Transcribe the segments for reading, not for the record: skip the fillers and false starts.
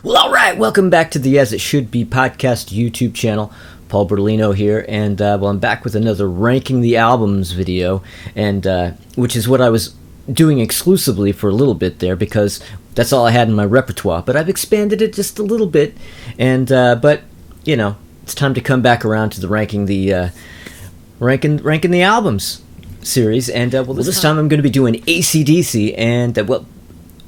Well, all right, welcome back to the As It Should Be podcast YouTube channel. Paul Bertolino here, and I'm back with another Ranking the Albums video, and which is what I was doing exclusively for a little bit there, because that's all I had in my repertoire, but I've expanded it just a little bit, and but, you know, it's time to come back around to the ranking the albums series, and this time I'm going to be doing AC/DC, and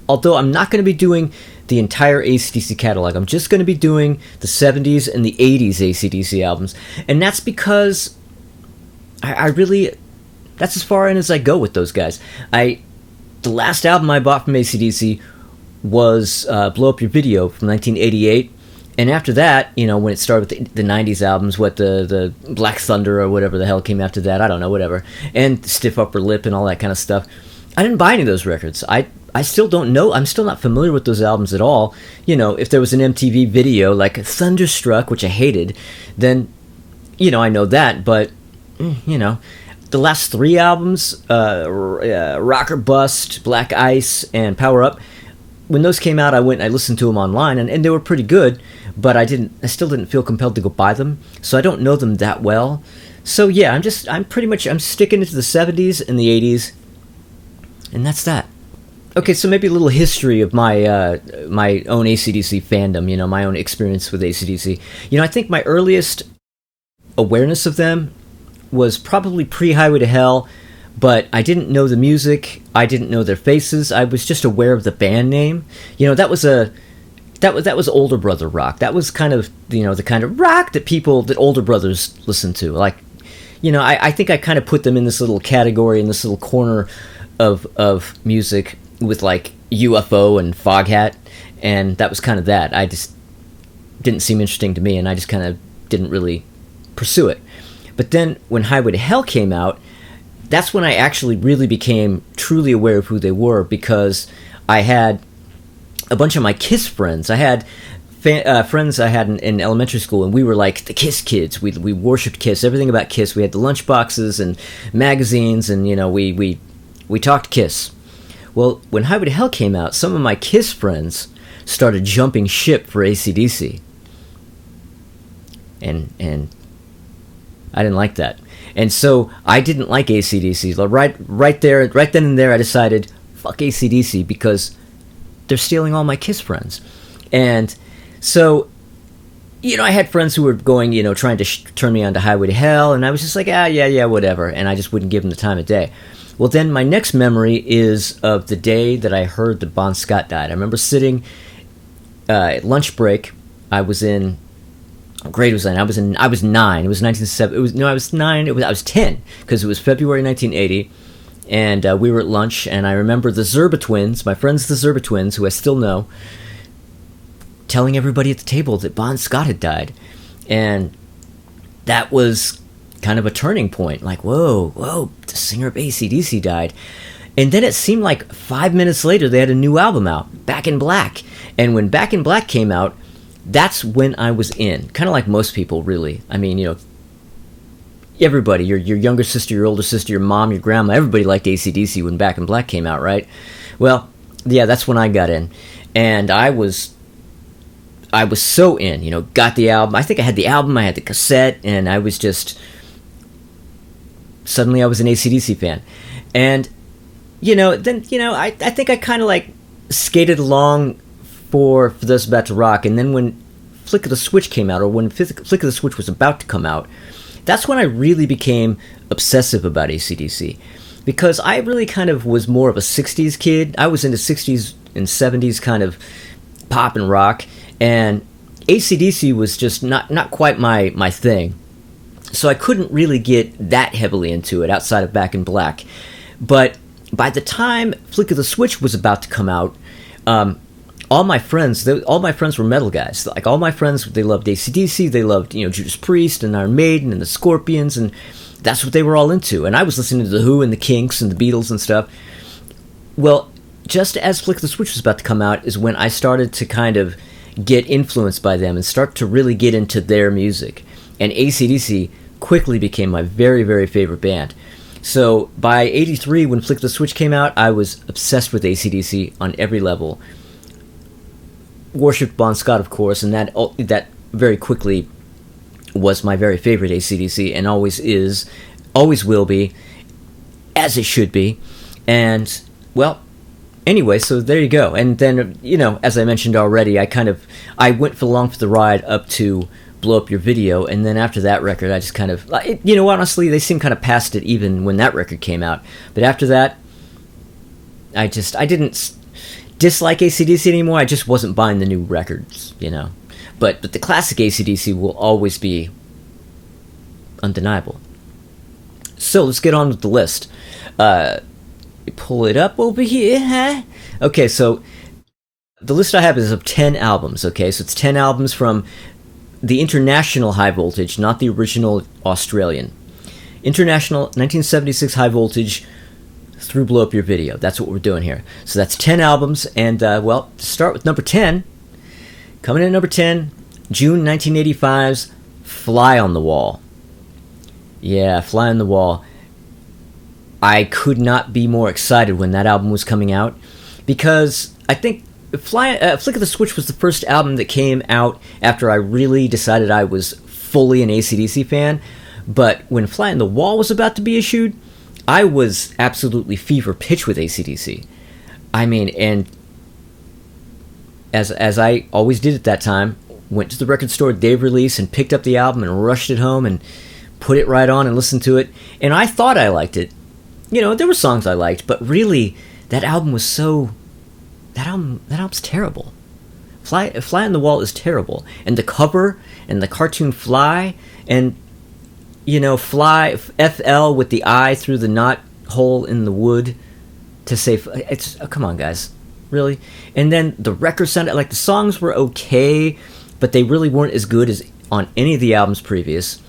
although I'm not going to be doing the entire AC/DC catalog, I'm just going to be doing the 70s and the 80s AC/DC albums, and that's because I really, that's as far in as I go with those guys. The last album I bought from AC/DC was Blow Up Your Video from 1988, and after that, you know, when it started with the 90s albums, the Black Thunder or whatever the hell came after that, I don't know, whatever, and Stiff Upper Lip and all that kind of stuff, I didn't buy any of those records. I still don't know. I'm still not familiar with those albums at all. You know, if there was an MTV video like Thunderstruck, which I hated, then, you know, I know that. But, you know, the last three albums, Rock or Bust, Black Ice, and Power Up, when those came out, I listened to them online, and they were pretty good, but I still didn't feel compelled to go buy them, so I don't know them that well. So yeah, I'm sticking into the 70s and the 80s, and that's that. Okay, so maybe a little history of my my own AC/DC fandom, you know, my own experience with AC/DC. You know, I think my earliest awareness of them was probably pre-Highway to Hell, but I didn't know the music, I didn't know their faces, I was just aware of the band name. You know, that was older brother rock. That was kind of, you know, the kind of rock that older brothers listened to. Like, you know, I think I kind of put them in this little category, in this little corner of music, with like UFO and Foghat, and that was kind of that. I just didn't seem interesting to me, and I just kind of didn't really pursue it. But then when Highway to Hell came out, that's when I actually really became truly aware of who they were, because I had a bunch of my KISS friends. I had friends I had in elementary school, and we were like the KISS kids. We worshipped KISS, everything about KISS. We had the lunchboxes and magazines, and, you know, we talked KISS. Well, when Highway to Hell came out, some of my KISS friends started jumping ship for AC/DC. And I didn't like that. And so I didn't like AC/DC. Right then and there, I decided, fuck AC/DC, because they're stealing all my KISS friends. And so, you know, I had friends who were going, you know, trying to turn me on to Highway to Hell, and I was just like, yeah, whatever. And I just wouldn't give them the time of day. Well, then my next memory is of the day that I heard that Bon Scott died. I remember sitting at lunch break. I was in, what grade was I in? I was 9. It was 1970. I was 9. I was 10, because it was February 1980, and we were at lunch. And I remember the Zerba twins, my friends, the Zerba twins, who I still know, telling everybody at the table that Bon Scott had died, and that was kind of a turning point. Like, whoa, the singer of AC/DC died. And then it seemed like 5 minutes later they had a new album out, Back in Black. And when Back in Black came out, that's when I was in. Kind of like most people, really. I mean, you know, everybody, your younger sister, your older sister, your mom, your grandma, everybody liked AC/DC when Back in Black came out, right? Well, yeah, that's when I got in. And I was so in, you know, got the album. I think I had the album, I had the cassette, and I was just, suddenly I was an AC/DC fan. And, you know, then, you know, I think I kind of like skated along for Those About to Rock, and then when Flick of the Switch came out, or when Flick of the Switch was about to come out, that's when I really became obsessive about AC/DC, because I really kind of was more of a 60s kid. I was into 60s and 70s kind of pop and rock, and AC/DC was just not quite my thing. So I couldn't really get that heavily into it outside of Back in Black. But by the time Flick of the Switch was about to come out, all my friends were metal guys. Like, all my friends, they loved AC/DC, they loved, you know, Judas Priest and Iron Maiden and the Scorpions, and that's what they were all into. And I was listening to The Who and the Kinks and the Beatles and stuff. Well, just as Flick of the Switch was about to come out is when I started to kind of get influenced by them and start to really get into their music. And AC/DC quickly became my very, very favorite band. So by 83, when Flick the Switch came out, I was obsessed with AC/DC on every level. worshipped Bon Scott, of course, and that very quickly was my very favorite AC/DC, and always is, always will be, as it should be. And, well, anyway, so there you go. And then, as I mentioned already, I went along for the ride up to Blow Up Your Video, and then after that record, I just kind of, honestly, they seemed kind of past it even when that record came out. But after that, I didn't dislike AC/DC anymore. I just wasn't buying the new records, But the classic AC/DC will always be undeniable. So let's get on with the list. Pull it up over here, huh? Okay, so the list I have is of 10 albums, okay? So it's 10 albums from the international High Voltage, not the original Australian. International 1976 High Voltage through Blow Up Your Video. That's what we're doing here. So that's 10 albums, and, to start with number 10, coming in at number 10, June 1985's Fly on the Wall. Yeah, Fly on the Wall. I could not be more excited when that album was coming out, because I think Flick of the Switch was the first album that came out after I really decided I was fully an AC/DC fan. But when Fly on the Wall was about to be issued, I was absolutely fever pitch with AC/DC. I mean, and as I always did at that time, went to the record store day of release and picked up the album and rushed it home and put it right on and listened to it. And I thought I liked it. There were songs I liked, but really, that album was that album's terrible. Fly on the Wall is terrible. And the cover, and the cartoon Fly, and, Fly, FL with the eye through the knot hole in the wood to say, come on, guys. Really? And then the record sounded, the songs were okay, but they really weren't as good as on any of the albums previous.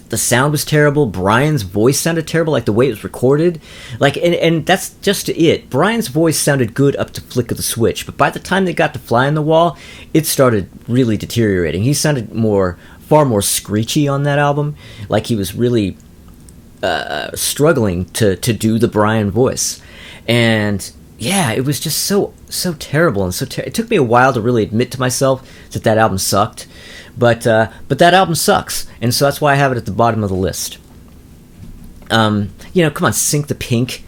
The sound was terrible. Brian's voice sounded terrible, the way it was recorded. And that's just it. Brian's voice sounded good up to Flick of the Switch, but by the time they got to Fly on the Wall, it started really deteriorating. He sounded far more screechy on that album. He was really struggling to do the Brian voice. And yeah, it was just so terrible, and it took me a while to really admit to myself that album sucked. But that album sucks, and so that's why I have it at the bottom of the list. Come on, Sink the Pink.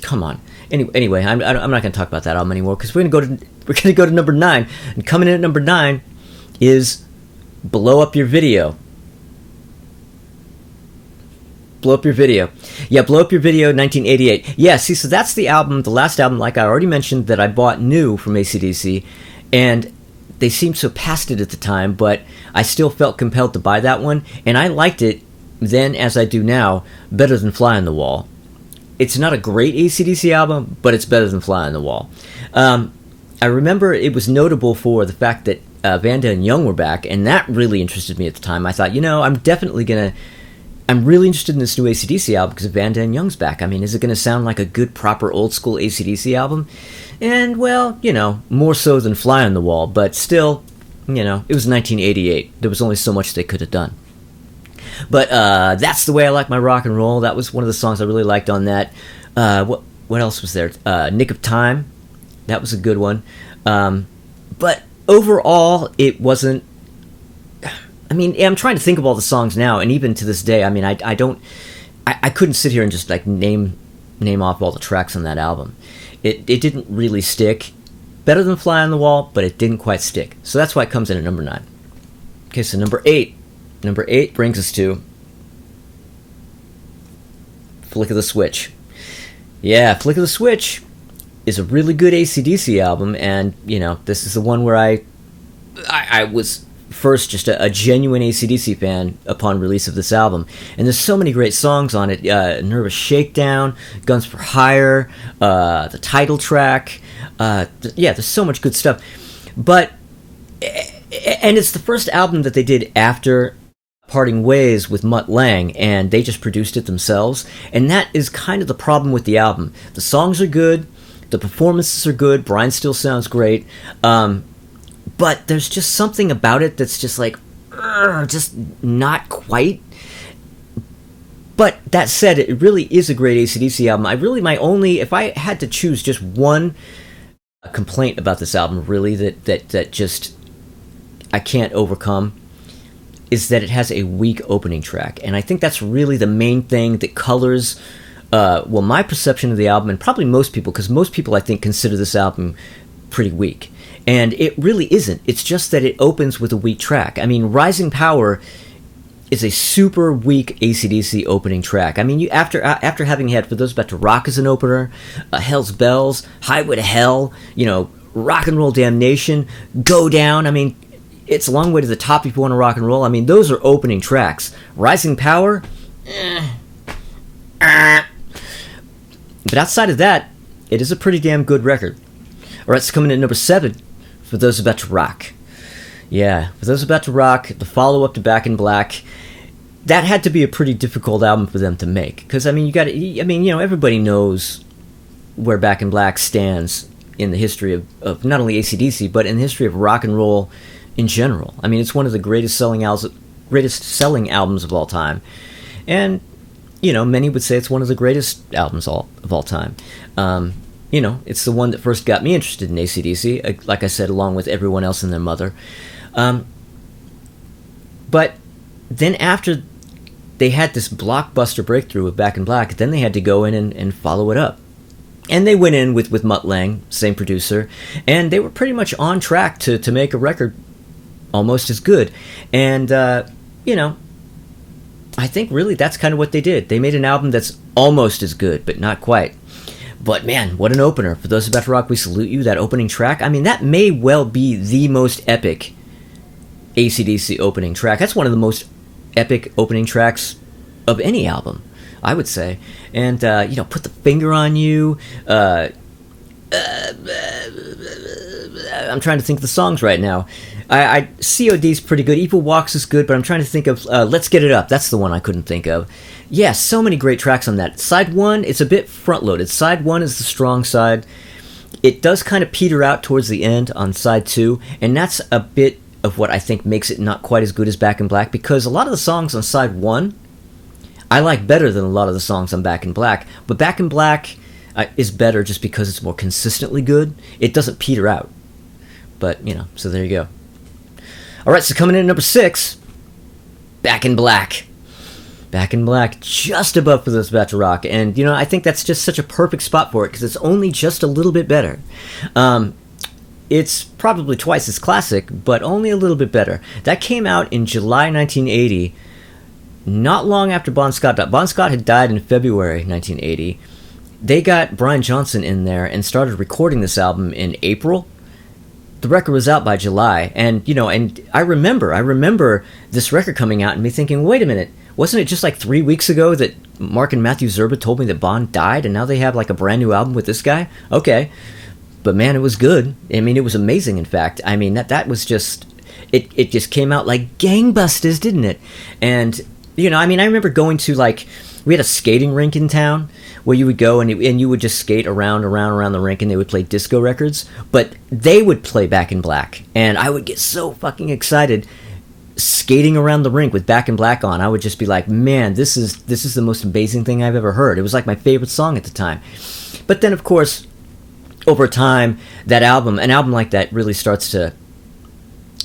Come on. Anyway, I'm not going to talk about that album anymore, because we're going to go to number 9, and coming in at number 9 is Blow Up Your Video. Blow Up Your Video. Yeah, Blow Up Your Video, 1988. Yeah, see, so that's the album, the last album, like I already mentioned, that I bought new from AC/DC, and they seemed so past it at the time, but I still felt compelled to buy that one, and I liked it then, as I do now, better than Fly on the Wall. It's not a great AC/DC album, but it's better than Fly on the Wall. I remember it was notable for the fact that Vanda and Young were back, and that really interested me at the time. I thought, I'm really interested in this new AC/DC album because Vanda and Young's back. I mean, is it going to sound like a good, proper, old-school AC/DC album? And, well, more so than Fly on the Wall, but still, it was 1988. There was only so much they could have done. But That's the Way I Like My Rock and Roll. That was one of the songs I really liked on that. What else was there? Nick of Time. That was a good one. But overall, it wasn't... I mean, I'm trying to think of all the songs now, and even to this day, I mean, I couldn't sit here and just name off all the tracks on that album. It didn't really stick. Better than Fly on the Wall, but it didn't quite stick. So that's why it comes in at number 9. Okay, so number 8. Number 8 brings us to Flick of the Switch. Yeah, Flick of the Switch is a really good AC/DC album, and, this is the one where I was first just a genuine AC/DC fan upon release of this album. And there's so many great songs on it. Nervous Shakedown, Guns for Hire, the title track. There's so much good stuff. And it's the first album that they did after parting ways with Mutt Lange, and they just produced it themselves. And that is kind of the problem with the album. The songs are good, the performances are good, Brian still sounds great, but there's just something about it that's just just not quite. But that said, it really is a great AC/DC album. If I had to choose just one complaint about this album, really, that just I can't overcome, is that it has a weak opening track. And I think that's really the main thing that colors, my perception of the album, and probably most people, because most people, I think, consider this album pretty weak. And it really isn't. It's just that it opens with a weak track. I mean, Rising Power is a super weak AC/DC opening track. I mean, after having had For Those About to Rock as an opener, Hell's Bells, Highway to Hell, Rock and Roll Damnation, Go Down. I mean, it's a long way to the top if you want to rock and roll. I mean, those are opening tracks. Rising Power, But outside of that, it is a pretty damn good record. All right, so coming in at number 7, For Those About to Rock. Yeah, For Those About to Rock, the follow-up to Back in Black. That had to be a pretty difficult album for them to make, because everybody knows where Back in Black stands in the history of not only AC/DC, but in the history of rock and roll in general. I mean, it's one of the greatest selling albums of all time, and many would say it's one of the greatest albums of all time. It's the one that first got me interested in AC/DC, like I said, along with everyone else and their mother. But then after they had this blockbuster breakthrough with Back in Black, then they had to go in and follow it up. And they went in with Mutt Lange, same producer, and they were pretty much on track to make a record almost as good. And, I think really that's kind of what they did. They made an album that's almost as good, but not quite. But man, what an opener. For Those About to Rock, We Salute You, that opening track. I mean, that may well be the most epic AC/DC opening track. That's one of the most epic opening tracks of any album, I would say. And, Put the Finger on You. I'm trying to think of the songs right now. COD's pretty good. Evil Walks is good, but I'm trying to think of Let's Get It Up. That's the one I couldn't think of. Yeah, so many great tracks on that. Side 1, it's a bit front-loaded. Side 1 is the strong side. It does kind of peter out towards the end on Side 2, and that's a bit of what I think makes it not quite as good as Back in Black, because a lot of the songs on Side 1 I like better than a lot of the songs on Back in Black, but Back in Black is better just because it's more consistently good. It doesn't peter out. But, so there you go. Alright, so coming in at number 6, Back in Black. Back in Black, just above For Those About to Rock. And, I think that's just such a perfect spot for it, because it's only just a little bit better. It's probably twice as classic, but only a little bit better. That came out in July 1980, not long after Bon Scott died. Bon Scott had died in February 1980. They got Brian Johnson in there and started recording this album in April. The record was out by July, and I remember this record coming out and me thinking, wait a minute, wasn't it just like 3 weeks ago that Mark and Matthew Zerba told me that Bon died, and now they have like a brand new album with this guy? Okay, but man, it was good. I mean, it was amazing. In fact, I mean that was just it just came out like gangbusters, didn't it? And I remember going to we had a skating rink in town where you would go and you would just skate around the rink, and they would play disco records, but they would play Back in Black, and I would get so fucking excited skating around the rink with Back in Black on. I would just be like, man, this is the most amazing thing I've ever heard. It was like my favorite song at the time. But then, of course, over time, an album like that really starts to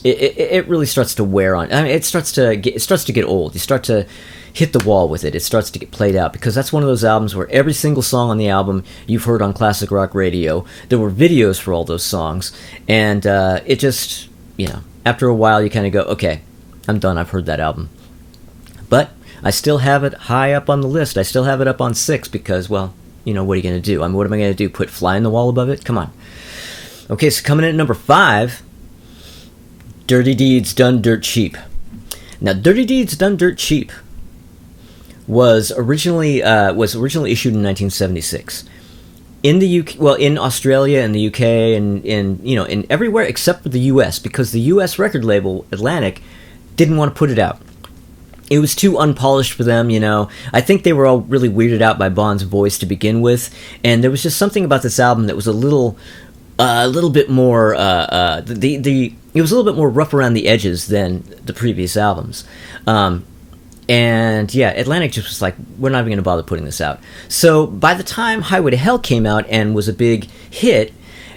it really starts to wear on. I mean, it starts to get old. You start to hit the wall with it. It starts to get played out, because that's one of those albums where every single song on the album you've heard on classic rock radio. There were videos for all those songs, and it just, after a while you kind of go, okay, I'm done. I've heard that album. But I still have it high up on the list. I still have it up on 6 because, well, what are you going to do? I mean, what am I going to do? Put Fly in the Wall above it? Come on. Okay, so coming in at number 5, Dirty Deeds Done Dirt Cheap. Now, Dirty Deeds Done Dirt Cheap was originally issued in 1976 in the UK, well, in Australia and the UK and in everywhere except for the US, because the US record label Atlantic didn't want to put it out. It was too unpolished for them, I think they were all really weirded out by Bon's voice to begin with, and there was just something about this album that was a little bit more it was a little bit more rough around the edges than the previous albums. And yeah, Atlantic just was like, we're not even going to bother putting this out. So by the time Highway to Hell came out and was a big hit,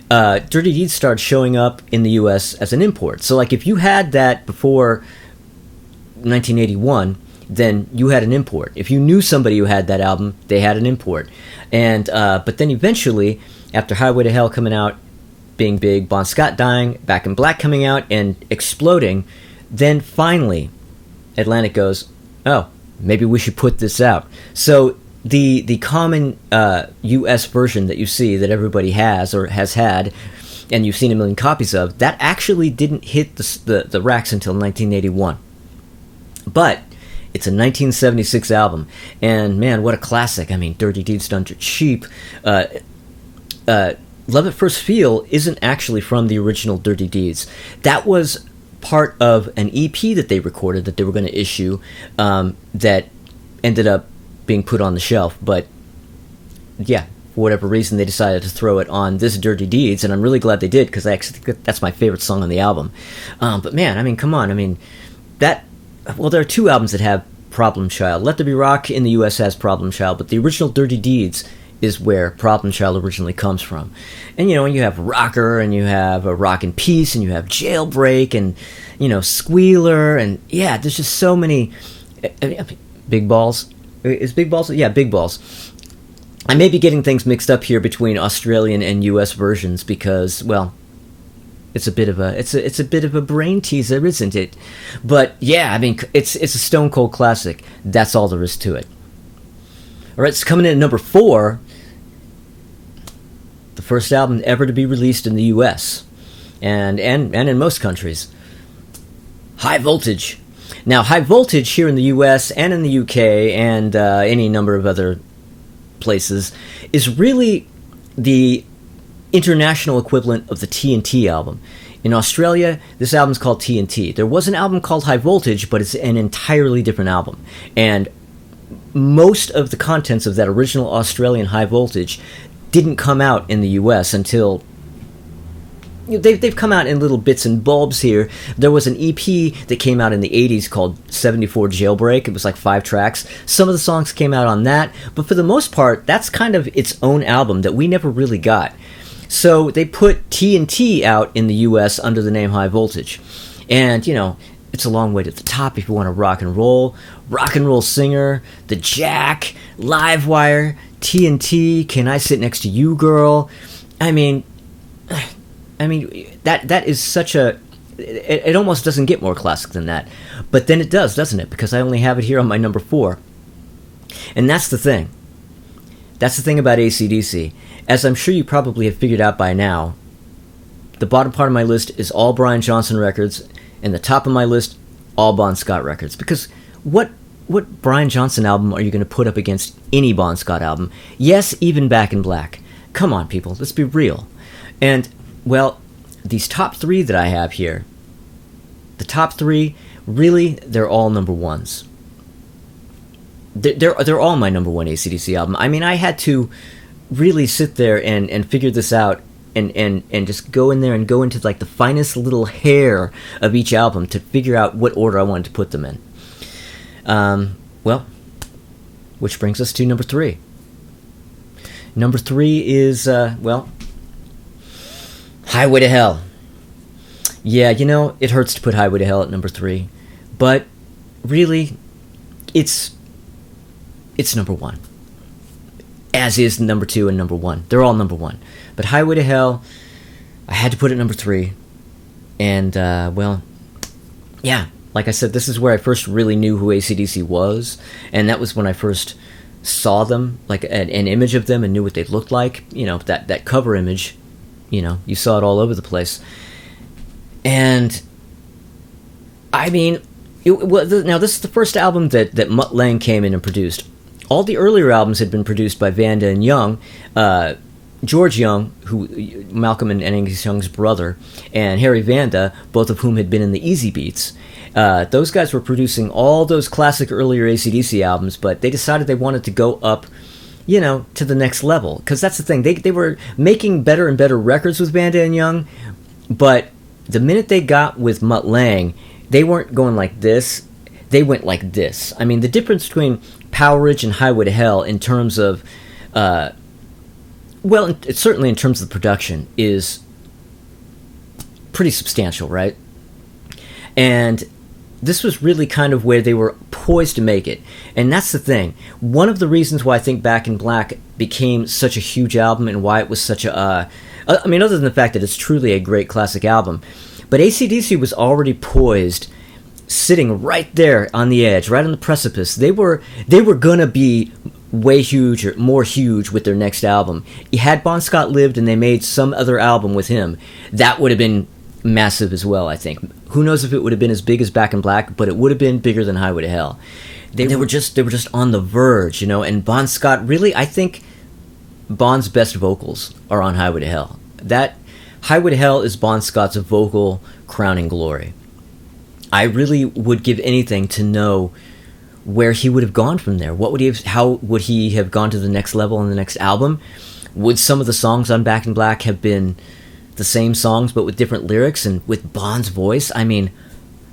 Dirty Deeds started showing up in the U.S. as an import. So, like, if you had that before 1981, then you had an import. If you knew somebody who had that album, they had an import. And but then eventually, after Highway to Hell coming out, being big, Bon Scott dying, Back in Black coming out and exploding, then finally, Atlantic goes, oh, maybe we should put this out. So the common U.S. version that you see that everybody has or has had, and you've seen a million copies of, that actually didn't hit the racks until 1981. But it's a 1976 album, and man, what a classic. I mean, Dirty Deeds Done Dirt Cheap. Love at First Feel isn't actually from the original Dirty Deeds. That was part of an EP that they recorded that they were going to issue that ended up being put on the shelf. But yeah, for whatever reason, they decided to throw it on this Dirty Deeds, and I'm really glad they did, because I actually think that's my favorite song on the album. But man, I mean, come on. I mean, well, there are two albums that have Problem Child. Let There Be Rock in the US has Problem Child, but the original Dirty Deeds is where Problem Child originally comes from. And, you know, you have Rocker, and you have Rock in Peace, and you have Jailbreak, and, you know, Squealer, and yeah, there's just so many. Big Balls? Is Big Balls? Yeah, Big Balls. I may be getting things mixed up here between Australian and US versions because, well, it's a bit of a brain teaser, isn't it? But yeah, I mean, it's a stone cold classic. That's all there is to it. All right, so coming in at number 4, the first album ever to be released in the U.S. and in most countries, High Voltage. Now, High Voltage here in the U.S. and in the U.K. and any number of other places is really the international equivalent of the TNT album. In Australia, this album's called TNT. There was an album called High Voltage, but it's an entirely different album. And most of the contents of that original Australian High Voltage didn't come out in the US until... They've come out in little bits and bulbs here. There was an EP that came out in the 80s called 74 Jailbreak. It was like 5 tracks. Some of the songs came out on that, but for the most part, that's kind of its own album that we never really got. So they put TNT out in the US under the name High Voltage. And, you know, it's a long way to the top if you want to rock and roll. Rock and Roll Singer, The Jack, Livewire, TNT, Can I Sit Next to You Girl? I mean, that is such a... It almost doesn't get more classic than that. But then it does, doesn't it? Because I only have it here on my number 4. And that's the thing. That's the thing about AC/DC. As I'm sure you probably have figured out by now, the bottom part of my list is all Brian Johnson records, and the top of my list, all Bon Scott records. Because what Brian Johnson album are you going to put up against any Bon Scott album? Yes, even Back in Black. Come on, people, let's be real. And, well, these top 3 that I have here, the top 3, really, they're all number 1s. They're all my number 1 AC/DC album. I mean, I had to really sit there and figure this out and just go in there and go into like the finest little hair of each album to figure out what order I wanted to put them in. Well, which brings us to number 3. Number 3 is, Highway to Hell. Yeah, you know, it hurts to put Highway to Hell at number 3, but really, it's number 1. As is number 2 and number 1. They're all number 1. But Highway to Hell, I had to put it number 3. And, yeah, like I said, this is where I first really knew who AC/DC was. And that was when I first saw them, like an image of them and knew what they looked like. You know, that cover image, you know, you saw it all over the place. And, I mean, now this is the first album that Mutt Lange came in and produced. All the earlier albums had been produced by Vanda and Young. George Young, who Malcolm and Angus Young's brother, and Harry Vanda, both of whom had been in the Easy Beats. Those guys were producing all those classic earlier AC/DC albums, but they decided they wanted to go up, you know, to the next level. Because that's the thing. They were making better and better records with Vanda and Young, but the minute they got with Mutt Lange, they weren't going like this. They went like this. I mean, the difference between Power Ridge and Highway to Hell in terms of well, it, certainly in terms of the production, is pretty substantial, right? And this was really kind of where they were poised to make it. And that's the thing. One of the reasons why I think Back in Black became such a huge album and why it was such a... I mean, other than the fact that it's truly a great classic album, but AC/DC was already poised, sitting right there on the edge, right on the precipice. They were going to be way huge, or more huge, with their next album. Had Bon Scott lived and they made some other album with him, that would have been massive as well, I think. Who knows if it would have been as big as Back in Black, but it would have been bigger than Highway to Hell. They were just on the verge, you know, and Bon Scott, really, I think Bon's best vocals are on Highway to Hell. That Highway to Hell is Bon Scott's vocal crowning glory. I really would give anything to know where he would have gone from there. How would he have gone to the next level on the next album? Would some of the songs on Back in Black have been the same songs but with different lyrics and with Bon's voice? I mean,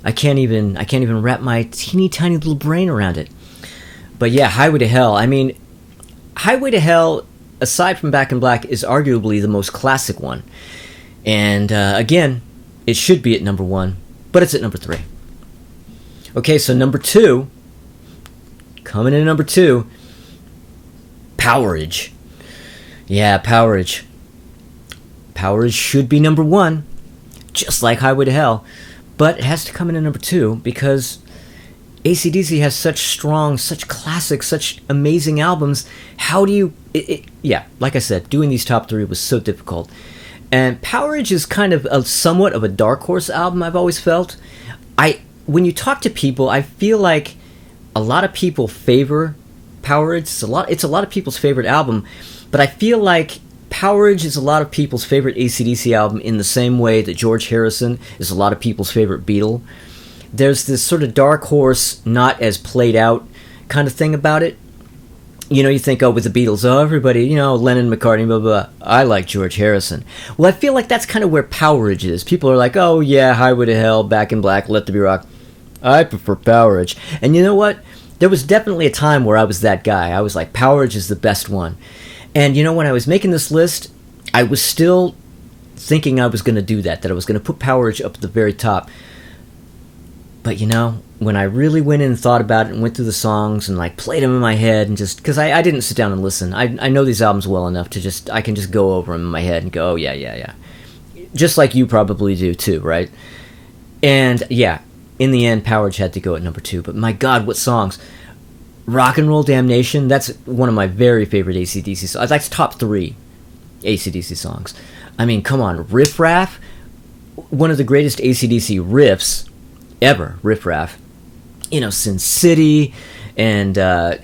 I can't even wrap my teeny tiny little brain around it. But yeah, Highway to Hell. I mean, Highway to Hell, aside from Back in Black, is arguably the most classic one. And again, it should be at number 1, but it's at number 3. Okay, so number 2, coming in at number 2, Powerage. Yeah, Powerage. Powerage should be number 1, just like Highway to Hell, but it has to come in at number 2 because AC/DC has such strong, such classic, such amazing albums. How do you... yeah, like I said, doing these top 3 was so difficult. And Powerage is kind of somewhat of a dark horse album, I've always felt. When you talk to people, I feel like a lot of people favor Powerage. It's a lot of people's favorite album, but I feel like Powerage is a lot of people's favorite AC/DC album in the same way that George Harrison is a lot of people's favorite Beatle. There's this sort of dark horse, not as played out kind of thing about it. You know, you think, oh, with the Beatles, oh, everybody, you know, Lennon, McCartney, blah, blah, blah. I like George Harrison. Well, I feel like that's kind of where Powerage is. People are like, oh, yeah, Highway to Hell, Back in Black, Let There Be Rock. I prefer Powerage. And you know what? There was definitely a time where I was that guy. I was like, Powerage is the best one. And, you know, when I was making this list, I was still thinking I was going to do that I was going to put Powerage up at the very top. But, you know, when I really went in and thought about it and went through the songs and, like, played them in my head and just... Because I didn't sit down and listen. I know these albums well enough to just... I can just go over them in my head and go, oh, yeah. Just like you probably do, too, right? And, yeah, in the end, Powerage had to go at number 2. But, my God, what songs. Rock and Roll Damnation, that's one of my very favorite AC/DC songs. That's top 3 AC/DC songs. I mean, come on. Riff Raff, one of the greatest AC/DC riffs ever, Riff Raff. You know, Sin City, and Down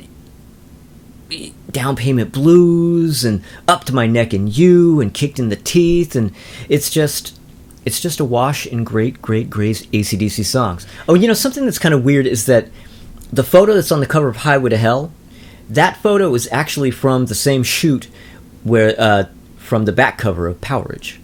Payment Blues, and Up to My Neck in You, and Kicked in the Teeth, and it's just a wash in great AC/DC songs. Oh, you know, something that's kind of weird is that the photo that's on the cover of Highway to Hell, that photo is actually from the same shoot where from the back cover of Powerage.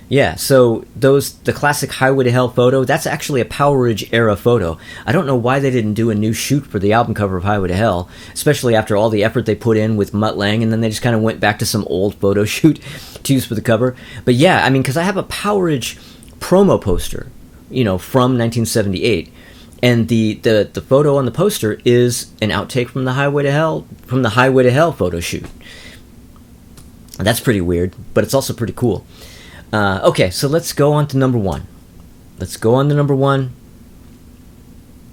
Yeah, so the classic Highway to Hell photo, that's actually a Powerage era photo. I don't know why they didn't do a new shoot for the album cover of Highway to Hell, especially after all the effort they put in with Mutt Lange, and then they just kind of went back to some old photo shoot to use for the cover. But yeah, I mean, because I have a Powerage promo poster, you know, from 1978, and the photo on the poster is an outtake from the Highway to Hell photo shoot. That's pretty weird, but it's also pretty cool. Okay, so let's go on to number 1.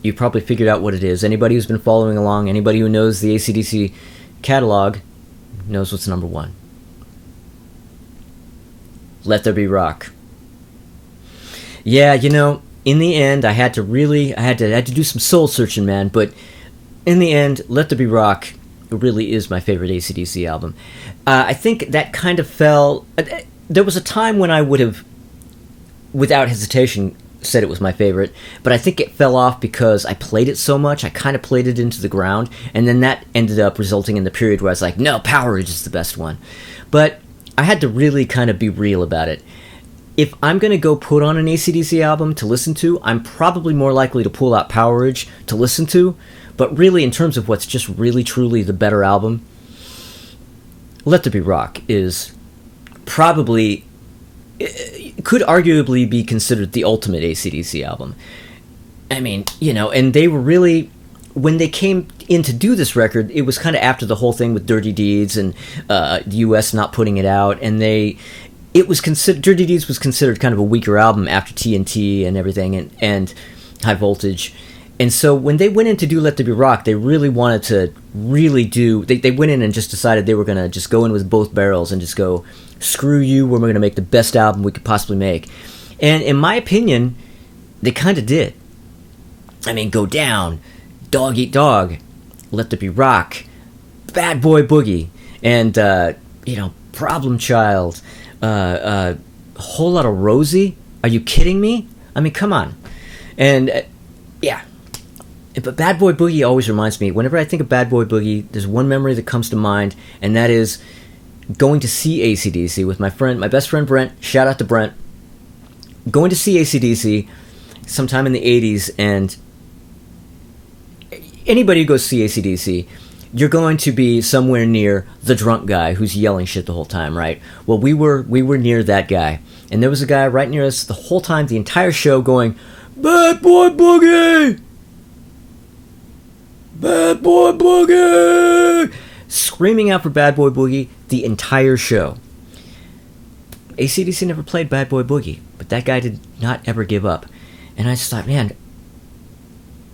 You probably figured out what it is. Anybody who's been following along, anybody who knows the AC/DC catalog, knows what's number 1. Let There Be Rock. Yeah, you know, in the end, I had to do some soul searching, man. But in the end, Let There Be Rock really is my favorite AC/DC album. I think that kind of fell... There was a time when I would have, without hesitation, said it was my favorite, but I think it fell off because I played it so much, I kind of played it into the ground, and then that ended up resulting in the period where I was like, no, Powerage is the best one. But I had to really kind of be real about it. If I'm going to go put on an AC/DC album to listen to, I'm probably more likely to pull out Powerage to listen to, but really in terms of what's just really truly the better album, Let There Be Rock is probably, could arguably be considered the ultimate AC/DC album. I mean, and they were really, when they came in to do this record, it was kind of after the whole thing with Dirty Deeds and the U.S. not putting it out, and Dirty Deeds was considered kind of a weaker album after TNT and everything, and High Voltage. And so when they went in to do Let There Be Rock, they really wanted to they went in and just decided they were going to just go in with both barrels and just go, screw you, we're going to make the best album we could possibly make. And in my opinion, they kind of did. I mean, Go Down, Dog Eat Dog, Let There Be Rock, Bad Boy Boogie, and, Problem Child, a whole lot of Rosie. Are you kidding me? I mean, come on. And, yeah. But Bad Boy Boogie always reminds me, whenever I think of Bad Boy Boogie, there's one memory that comes to mind, and that is going to see AC/DC with my best friend Brent. Shout out to Brent. Going to see AC/DC sometime in the 80s, and anybody who goes to see AC/DC, you're going to be somewhere near the drunk guy who's yelling shit the whole time, right? Well, we were near that guy, and there was a guy right near us the whole time, the entire show, going, Bad Boy Boogie! Bad Boy Boogie! Screaming out for Bad Boy Boogie the entire show. AC/DC never played Bad Boy Boogie, but that guy did not ever give up. And I just thought, man,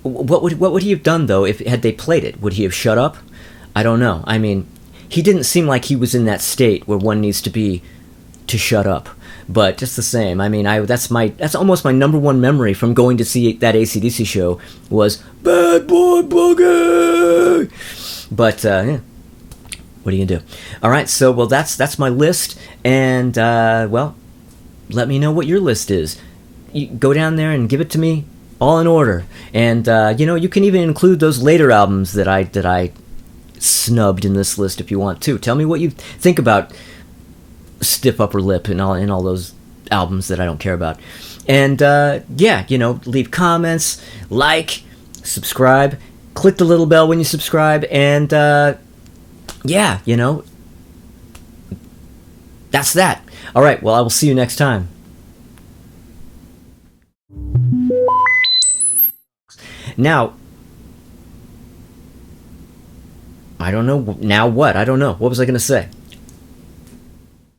what would he have done, though, had they played it? Would he have shut up? I don't know. I mean, he didn't seem like he was in that state where one needs to be to shut up. But just the same, I mean, that's almost my number one memory from going to see that AC/DC show was Bad Boy Boogie. But yeah, what are you gonna do? All right, so that's my list, and let me know what your list is. You go down there and give it to me all in order, and you can even include those later albums that I snubbed in this list if you want to. Tell me what you think about Stiff Upper Lip and all those albums that I don't care about. And leave comments, like, subscribe, click the little bell when you subscribe, and that's that. All right, well, I will see you next time. Now, I don't know. Now what? I don't know. What was I going to say?